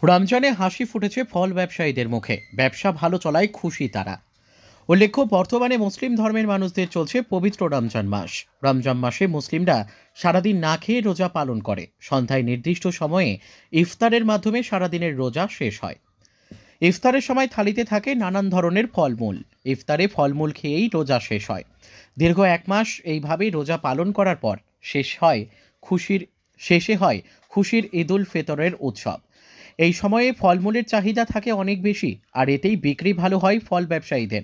রমজানে হাসি ফুটেছে ফল ব্যবসায়ীদের মুখে। ব্যবসা ভালো চলায় খুশি তারা। উল্লেখ্য, বর্তমানে মুসলিম ধর্মের মানুষদের চলছে পবিত্র রমজান মাস। রমজান মাসে মুসলিমরা সারাদিন না খেয়ে রোজা পালন করে। সন্ধ্যায় নির্দিষ্ট সময়ে ইফতারের মাধ্যমে সারাদিনের রোজা শেষ হয়। ইফতারের সময় থালিতে থাকে নানান ধরনের ফলমূল। ইফতারে ফলমূল খেয়েই রোজা শেষ হয়। দীর্ঘ এক মাস এইভাবেই রোজা পালন করার পর শেষে হয় খুশির ঈদ উল ফিতরের উৎসব। এই সময়ে ফলমূলের চাহিদা থাকে অনেক বেশি, আর এতেই বিক্রি ভালো হয় ফল ব্যবসায়ীদের।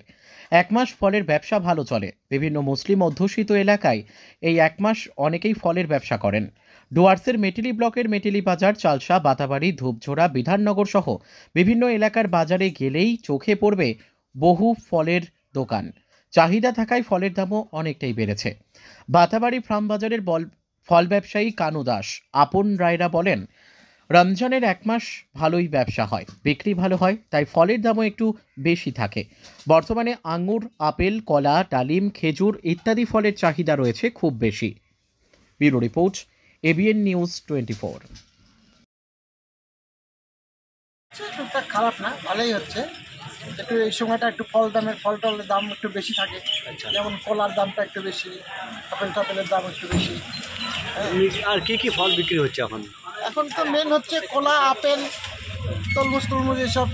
এক মাস ফলের ব্যবসা ভালো চলে। বিভিন্ন মুসলিম অধ্যুষিত এলাকায় এই এক মাস অনেকেই ফলের ব্যবসা করেন। ডুয়ার্সের মেটেলি ব্লকের মেটেলি বাজার, চালসা, বাতাবাড়ি, ধূপঝোড়া, বিধাননগর সহ বিভিন্ন এলাকার বাজারে গেলেই চোখে পড়বে বহু ফলের দোকান। চাহিদা থাকায় ফলের দামও অনেকটাই বেড়েছে। বাতাবাড়ি ফার্ম বাজারের ফল ব্যবসায়ী কানু দাস, আপন রায়রা বলেন, রমজানের এক মাস ভালোই ব্যবসা হয়, বিক্রি ভালো হয়, তাই ফলের দামও একটু বেশি থাকে। বর্তমানে আঙুর, আপেল, কলা, ডালিম, খেজুর ইত্যাদি ফলের চাহিদা রয়েছে খুব বেশি। Bureau report, ABN news 24। টুকটাক খারাপ না, ভালোই হচ্ছে। একটু এই সময়টা একটু ফল টলের দাম একটু বেশি থাকে। যেমন কলার দামটা একটু বেশি, আপেলের দাম একটু বেশি। আর কি ফল বিক্রি হচ্ছে এখন? এখন তো মেন হচ্ছে কলা, আপেল, তরমুজ এসব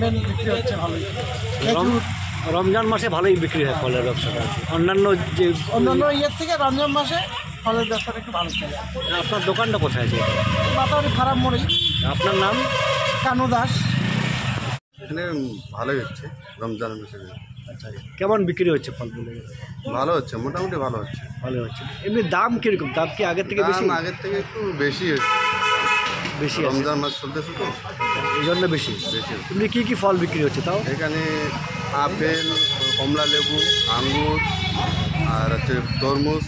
মেন বিক্রি হচ্ছে ভালোই। খেজুর রমজান মাসে ভালোই বিক্রি হয় ফলের ব্যবসাটা। অন্যান্য ইয়ের থেকে রমজান মাসে ফলের ব্যবসাটা একটু ভালো চলে। আপনার দোকানটা কোথায় আছে? বাতাবাড়ি ফার্ম মোড়েই। আপনার নাম? কানু দাস। এখানে ভালোই হচ্ছে রমজান মাসে। আচ্ছা, কেমন বিক্রি হচ্ছে ফলগুলো? ভালো হচ্ছে, মোটামুটি ভালো হচ্ছে। ভালো হচ্ছে। এমনি দাম কীরকম? দাম কি আগের থেকে বেশি? আগের থেকে একটু বেশি হচ্ছে। বেশি রমজান মাস চলতেছে তো, এই জন্য বেশি বেশি। এমনি কি ফল বিক্রি হচ্ছে তাও? এখানে আপেল, কমলা লেবু, আঙ্গুর আর হচ্ছে তরমুজ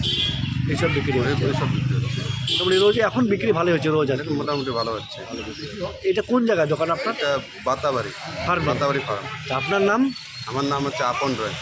এইসব বিক্রি হচ্ছে। এইসব বিক্রি হচ্ছে। মোটামুটি রোজ এখন বিক্রি ভালো হচ্ছে। রোজ আর এখন মোটামুটি ভালো হচ্ছে। এটা কোন জায়গায় দোকান আপনার? এটা বাতাবাড়ি ফার্ম। ফার্ম। আপনার নাম? আমার নাম হচ্ছে আপন রায়।